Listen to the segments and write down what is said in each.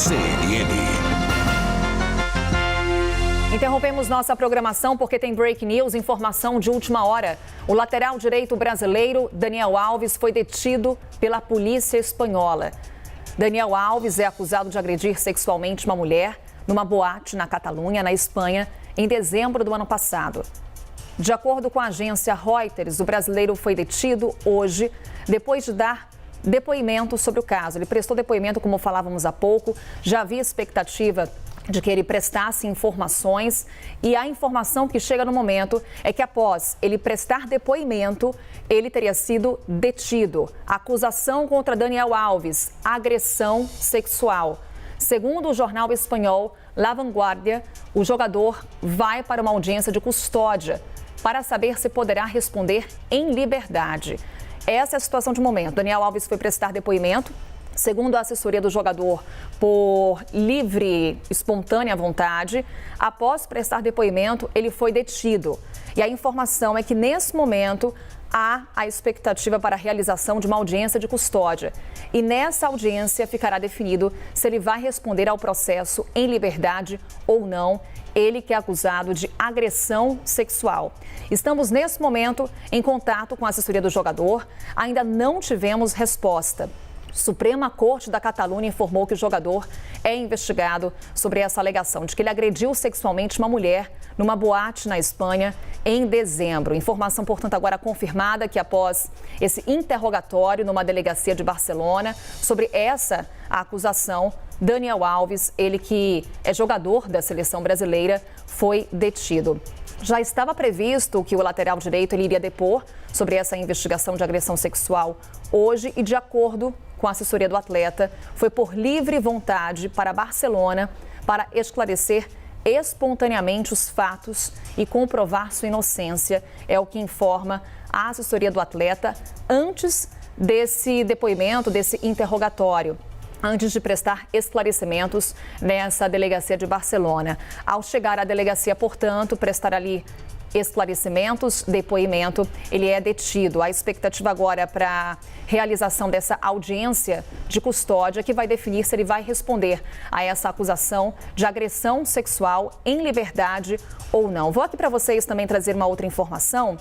CNN. Interrompemos nossa programação porque tem break news, informação de última hora. O lateral direito brasileiro, Daniel Alves, foi detido pela polícia espanhola. Daniel Alves é acusado de agredir sexualmente uma mulher numa boate na Catalunha, na Espanha, em dezembro do ano passado. De acordo com a agência Reuters, o brasileiro foi detido hoje, depois de dar depoimento sobre o caso. Ele prestou depoimento, como falávamos há pouco, já havia expectativa de que ele prestasse informações e a informação que chega no momento é que após ele prestar depoimento, ele teria sido detido. Acusação contra Daniel Alves, agressão sexual. Segundo o jornal espanhol La Vanguardia, o jogador vai para uma audiência de custódia para saber se poderá responder em liberdade. Essa é a situação de momento. Daniel Alves foi prestar depoimento. Segundo a assessoria do jogador, por livre, espontânea vontade, após prestar depoimento, ele foi detido. E a informação é que, nesse momento, há a expectativa para a realização de uma audiência de custódia. E nessa audiência ficará definido se ele vai responder ao processo em liberdade ou não, ele que é acusado de agressão sexual. Estamos, nesse momento, em contato com a assessoria do jogador. Ainda não tivemos resposta. Suprema Corte da Catalunha informou que o jogador é investigado sobre essa alegação de que ele agrediu sexualmente uma mulher numa boate na Espanha em dezembro. Informação, portanto, agora confirmada que após esse interrogatório numa delegacia de Barcelona sobre essa acusação, Daniel Alves, ele que é jogador da seleção brasileira, foi detido. Já estava previsto que o lateral direito ele iria depor sobre essa investigação de agressão sexual hoje e, de acordo com a assessoria do atleta, foi por livre vontade para Barcelona para esclarecer espontaneamente os fatos e comprovar sua inocência, é o que informa a assessoria do atleta antes desse depoimento, desse interrogatório, antes de prestar esclarecimentos nessa delegacia de Barcelona. Ao chegar à delegacia, portanto, prestar ali esclarecimentos, depoimento, ele é detido. A expectativa agora para a realização dessa audiência de custódia que vai definir se ele vai responder a essa acusação de agressão sexual em liberdade ou não. Vou aqui para vocês também trazer uma outra informação,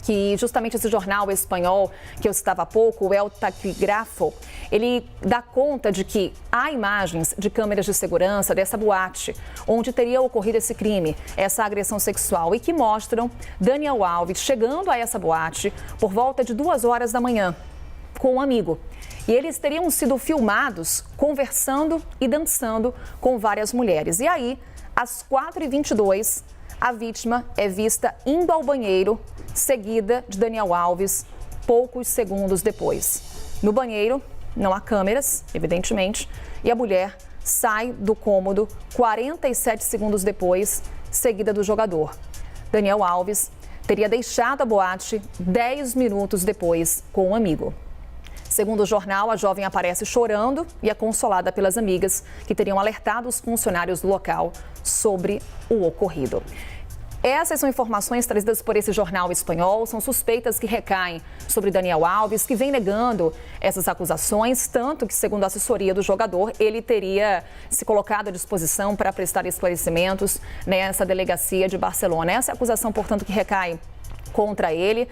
que justamente esse jornal espanhol que eu citava há pouco, o El Taquígrafo, ele dá conta de que há imagens de câmeras de segurança dessa boate, onde teria ocorrido esse crime, essa agressão sexual, e que mostram Daniel Alves chegando a essa boate por volta de 2 horas da manhã, com um amigo. E eles teriam sido filmados conversando e dançando com várias mulheres. E aí, às 4h22, a vítima é vista indo ao banheiro, seguida de Daniel Alves, poucos segundos depois. No banheiro, não há câmeras, evidentemente, e a mulher sai do cômodo 47 segundos depois, seguida do jogador. Daniel Alves teria deixado a boate 10 minutos depois com um amigo. Segundo o jornal, a jovem aparece chorando e é consolada pelas amigas que teriam alertado os funcionários do local sobre o ocorrido. Essas são informações trazidas por esse jornal espanhol, são suspeitas que recaem sobre Daniel Alves, que vem negando essas acusações, tanto que, segundo a assessoria do jogador, ele teria se colocado à disposição para prestar esclarecimentos nessa delegacia de Barcelona. Essa é a acusação, portanto, que recai contra ele.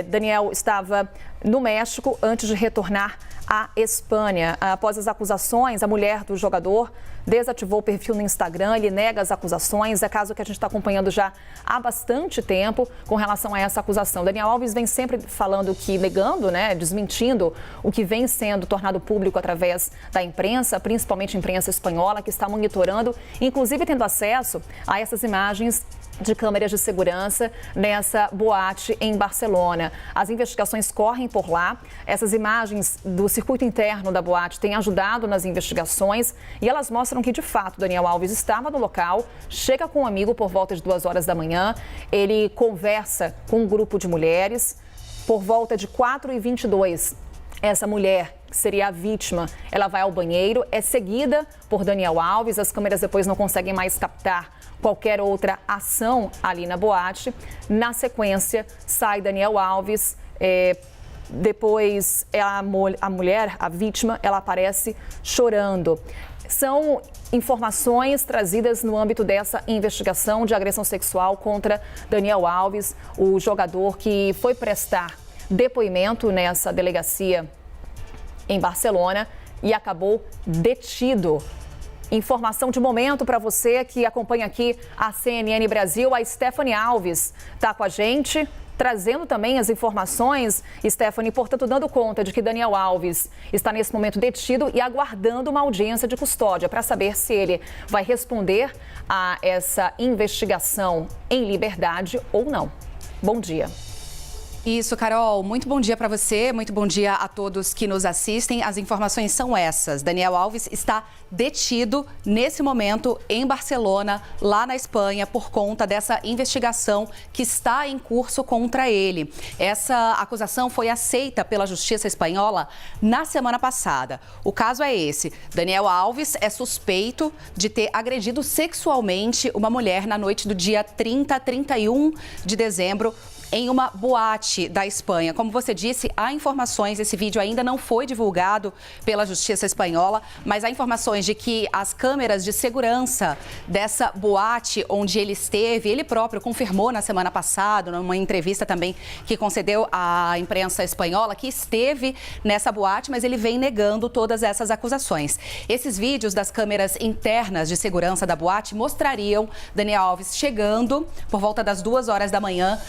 Daniel estava no México antes de retornar à Espanha. Após as acusações, a mulher do jogador desativou o perfil no Instagram, ele nega as acusações, é caso que a gente está acompanhando já há bastante tempo com relação a essa acusação. Daniel Alves vem sempre falando que, negando, desmentindo o que vem sendo tornado público através da imprensa, principalmente a imprensa espanhola, que está monitorando, inclusive tendo acesso a essas imagens de câmeras de segurança nessa boate em Barcelona. As investigações correm por lá. Essas imagens do circuito interno da boate têm ajudado nas investigações e elas mostram que, de fato, Daniel Alves estava no local, chega com um amigo por volta de 2 horas da manhã, ele conversa com um grupo de mulheres. Por volta de 4h22, essa mulher, que seria a vítima, ela vai ao banheiro, é seguida por Daniel Alves. As câmeras depois não conseguem mais captar qualquer outra ação ali na boate. Na sequência, sai Daniel Alves, depois a mulher, a vítima, ela aparece chorando. São informações trazidas no âmbito dessa investigação de agressão sexual contra Daniel Alves, o jogador que foi prestar depoimento nessa delegacia em Barcelona e acabou detido. Informação de momento para você que acompanha aqui a CNN Brasil. A Stephanie Alves está com a gente, trazendo também as informações, Stephanie, portanto, dando conta de que Daniel Alves está nesse momento detido e aguardando uma audiência de custódia para saber se ele vai responder a essa investigação em liberdade ou não. Bom dia. Isso, Carol. Muito bom dia para você, muito bom dia a todos que nos assistem. As informações são essas. Daniel Alves está detido nesse momento em Barcelona, lá na Espanha, por conta dessa investigação que está em curso contra ele. Essa acusação foi aceita pela Justiça Espanhola na semana passada. O caso é esse. Daniel Alves é suspeito de ter agredido sexualmente uma mulher na noite do dia 31 de dezembro, em uma boate da Espanha. Como você disse, há informações, esse vídeo ainda não foi divulgado pela Justiça Espanhola, mas há informações de que as câmeras de segurança dessa boate onde ele esteve, ele próprio confirmou na semana passada, numa entrevista também que concedeu à imprensa espanhola, que esteve nessa boate, mas ele vem negando todas essas acusações. Esses vídeos das câmeras internas de segurança da boate mostrariam Daniel Alves chegando por volta das 2 horas da manhã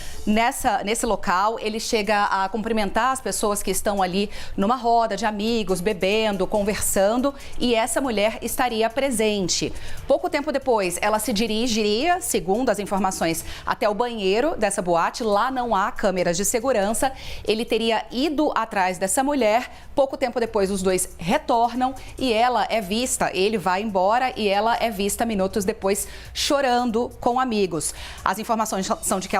nesse local. Ele chega a cumprimentar as pessoas que estão ali numa roda de amigos, bebendo, conversando, e essa mulher estaria presente. Pouco tempo depois, ela se dirigiria, segundo as informações, até o banheiro dessa boate. Lá não há câmeras de segurança. Ele teria ido atrás dessa mulher. Pouco tempo depois, os dois retornam e ela é vista. Ele vai embora e ela é vista minutos depois chorando com amigos. As informações são de que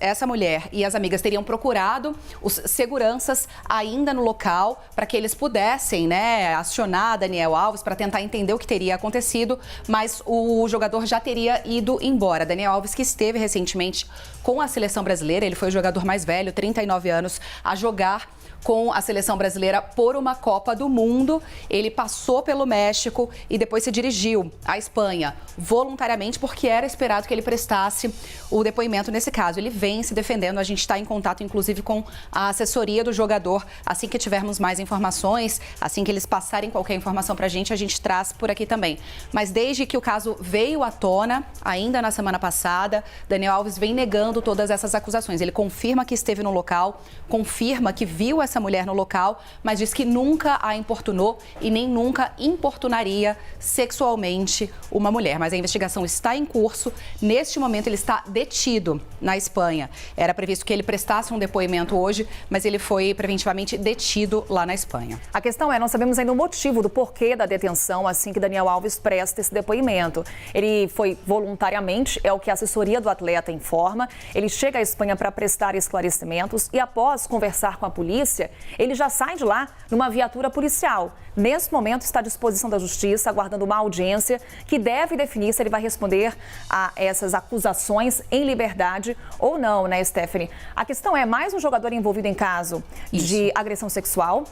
essa mulher e as amigas teriam procurado os seguranças ainda no local para que eles pudessem, acionar Daniel Alves para tentar entender o que teria acontecido, mas o jogador já teria ido embora. Daniel Alves, que esteve recentemente com a seleção brasileira, ele foi o jogador mais velho, 39 anos, a jogar com a seleção brasileira por uma Copa do Mundo. Ele passou pelo México e depois se dirigiu à Espanha voluntariamente, porque era esperado que ele prestasse o depoimento nesse caso. Ele vem se defendendo, a gente está em contato inclusive com a assessoria do jogador. Assim que tivermos mais informações, assim que eles passarem qualquer informação para a gente traz por aqui também. Mas desde que o caso veio à tona, ainda na semana passada, Daniel Alves vem negando todas essas acusações. Ele confirma que esteve no local, confirma que viu essa mulher no local, mas diz que nunca a importunou e nem nunca importunaria sexualmente uma mulher. Mas a investigação está em curso. Neste momento, ele está detido na Espanha. Era previsto que ele prestasse um depoimento hoje, mas ele foi preventivamente detido lá na Espanha. A questão é, não sabemos ainda o motivo do porquê da detenção assim que Daniel Alves presta esse depoimento. Ele foi voluntariamente, é o que a assessoria do atleta informa. Ele chega à Espanha para prestar esclarecimentos e, após conversar com a polícia, ele já sai de lá numa viatura policial. Nesse momento está à disposição da Justiça, aguardando uma audiência que deve definir se ele vai responder a essas acusações em liberdade ou não, Stephanie? A questão é, mais um jogador envolvido em caso de agressão sexual.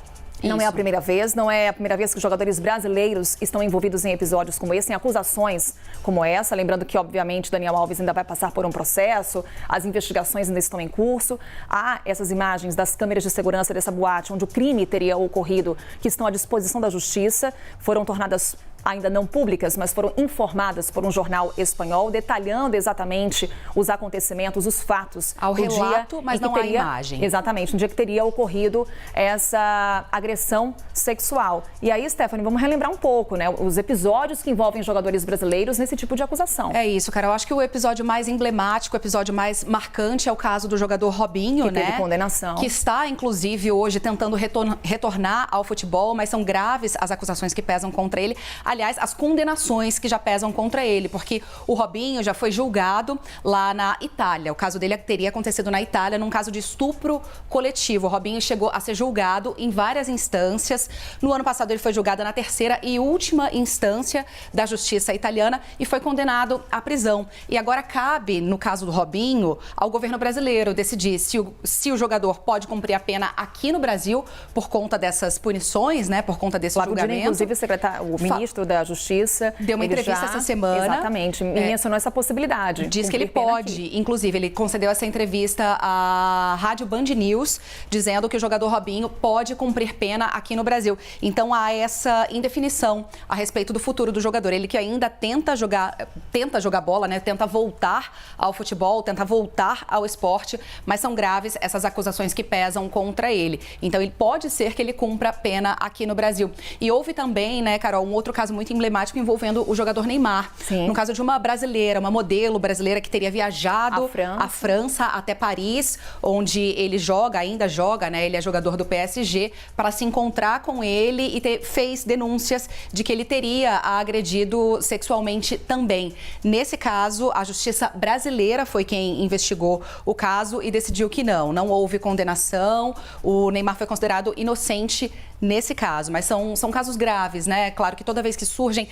Não é a primeira vez, não é a primeira vez que jogadores brasileiros estão envolvidos em episódios como esse, em acusações como essa. Lembrando que, obviamente, Daniel Alves ainda vai passar por um processo, as investigações ainda estão em curso. Há essas imagens das câmeras de segurança dessa boate, onde o crime teria ocorrido, que estão à disposição da Justiça, foram tornadas ainda não públicas, mas foram informadas por um jornal espanhol, detalhando exatamente os acontecimentos, os fatos. Ao relato, mas não há imagem. Exatamente, no dia que teria ocorrido essa agressão sexual. E aí, Stephanie, vamos relembrar um pouco, os episódios que envolvem jogadores brasileiros nesse tipo de acusação. É isso, Carol. Acho que o episódio mais emblemático, o episódio mais marcante é o caso do jogador Robinho, que teve condenação. Que está, inclusive, hoje tentando retornar ao futebol, mas são graves as acusações que pesam contra ele. Aliás, as condenações que já pesam contra ele, porque o Robinho já foi julgado lá na Itália. O caso dele teria acontecido na Itália num caso de estupro coletivo. O Robinho chegou a ser julgado em várias instâncias. No ano passado, ele foi julgado na terceira e última instância da justiça italiana e foi condenado à prisão. E agora cabe, no caso do Robinho, ao governo brasileiro decidir se o jogador pode cumprir a pena aqui no Brasil por conta dessas punições, por conta desse julgamento. Inclusive, o ministro ministro da Justiça deu uma entrevista essa semana. Exatamente, mencionou essa possibilidade. Diz que ele pode, inclusive, ele concedeu essa entrevista à Rádio Band News, dizendo que o jogador Robinho pode cumprir pena aqui no Brasil. Então há essa indefinição a respeito do futuro do jogador. Ele que ainda tenta jogar bola, né? Tenta voltar ao futebol, tenta voltar ao esporte, mas são graves essas acusações que pesam contra ele. Então ele pode ser que ele cumpra pena aqui no Brasil. E houve também, né, Carol, um outro caso muito emblemático envolvendo o jogador Neymar. Sim. No caso de uma brasileira, uma modelo brasileira que teria viajado à França até Paris, onde ele ainda joga, né? Ele é jogador do PSG, para se encontrar com ele e fez denúncias de que ele teria agredido sexualmente também. Nesse caso, a justiça brasileira foi quem investigou o caso e decidiu que não houve condenação. O Neymar foi considerado inocente nesse caso, mas são casos graves, né? Claro que toda vez que surgem,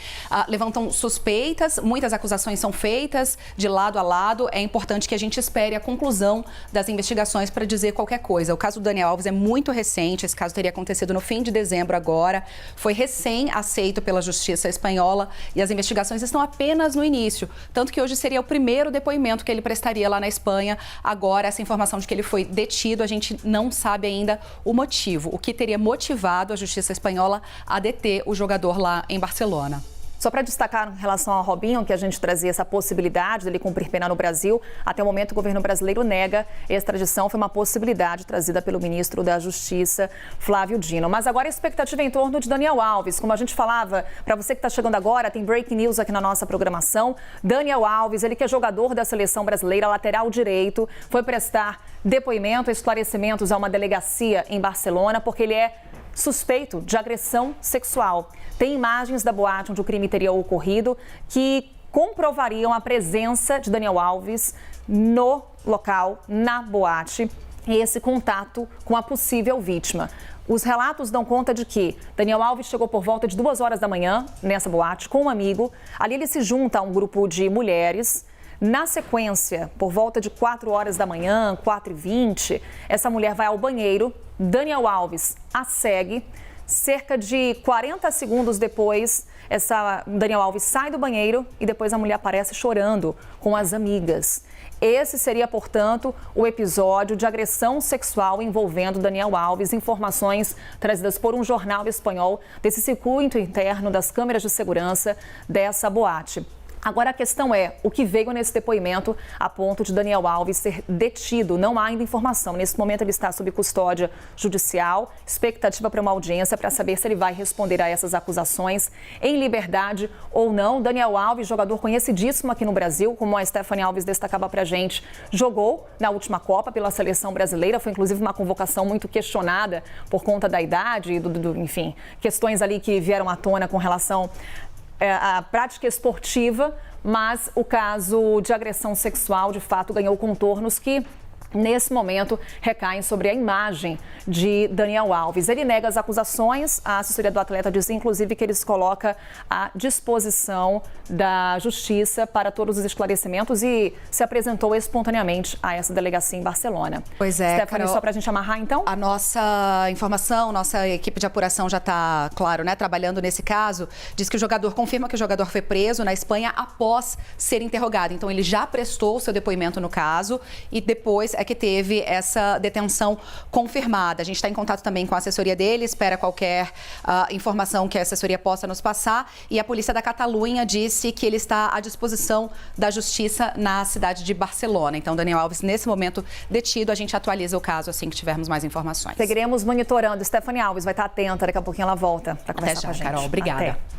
levantam suspeitas, muitas acusações são feitas de lado a lado. É importante que a gente espere a conclusão das investigações para dizer qualquer coisa. O caso do Daniel Alves é muito recente, esse caso teria acontecido no fim de dezembro agora, foi recém-aceito pela Justiça espanhola e as investigações estão apenas no início, tanto que hoje seria o primeiro depoimento que ele prestaria lá na Espanha. Agora, essa informação de que ele foi detido, a gente não sabe ainda o motivo, o que teria motivado a Justiça espanhola a deter o jogador lá em Barcelona. Só para destacar em relação ao Robinho, que a gente trazia essa possibilidade dele cumprir pena no Brasil, até o momento o governo brasileiro nega extradição, foi uma possibilidade trazida pelo ministro da Justiça, Flávio Dino. Mas agora a expectativa é em torno de Daniel Alves. Como a gente falava, para você que está chegando agora, tem breaking news aqui na nossa programação. Daniel Alves, ele que é jogador da seleção brasileira, lateral direito, foi prestar depoimento, esclarecimentos a uma delegacia em Barcelona, porque ele é suspeito de agressão sexual. Tem imagens da boate onde o crime teria ocorrido que comprovariam a presença de Daniel Alves no local, na boate, e esse contato com a possível vítima. Os relatos dão conta de que Daniel Alves chegou por volta de 2 horas da manhã nessa boate com um amigo. Ali ele se junta a um grupo de mulheres. Na sequência, por volta de 4 horas da manhã, 4h20, essa mulher vai ao banheiro. Daniel Alves a segue. Cerca de 40 segundos depois, Daniel Alves sai do banheiro e depois a mulher aparece chorando com as amigas. Esse seria, portanto, o episódio de agressão sexual envolvendo Daniel Alves. Informações trazidas por um jornal espanhol desse circuito interno das câmeras de segurança dessa boate. Agora a questão é o que veio nesse depoimento a ponto de Daniel Alves ser detido. Não há ainda informação. Nesse momento ele está sob custódia judicial, expectativa para uma audiência para saber se ele vai responder a essas acusações em liberdade ou não. Daniel Alves, jogador conhecidíssimo aqui no Brasil, como a Stephanie Alves destacava para a gente, jogou na última Copa pela seleção brasileira. Foi inclusive uma convocação muito questionada por conta da idade e enfim, questões ali que vieram à tona com relação a prática esportiva, mas o caso de agressão sexual, de fato, ganhou contornos que, nesse momento, recaem sobre a imagem de Daniel Alves. Ele nega as acusações, a assessoria do atleta diz, inclusive, que ele se coloca à disposição da Justiça para todos os esclarecimentos e se apresentou espontaneamente a essa delegacia em Barcelona. Pois é, Stephanie, Carol, só para a gente amarrar, então? A nossa informação, nossa equipe de apuração já está, claro, né, trabalhando nesse caso. Diz que o jogador confirma que o jogador foi preso na Espanha após ser interrogado. Então, ele já prestou o seu depoimento no caso e depois é que teve essa detenção confirmada. A gente está em contato também com a assessoria dele, espera qualquer informação que a assessoria possa nos passar. E a polícia da Catalunha disse que ele está à disposição da justiça na cidade de Barcelona. Então, Daniel Alves, nesse momento, detido. A gente atualiza o caso assim que tivermos mais informações. Seguiremos monitorando. Stephanie Alves vai estar atenta, daqui a pouquinho ela volta para conversar com a gente. Carol, obrigada. Até.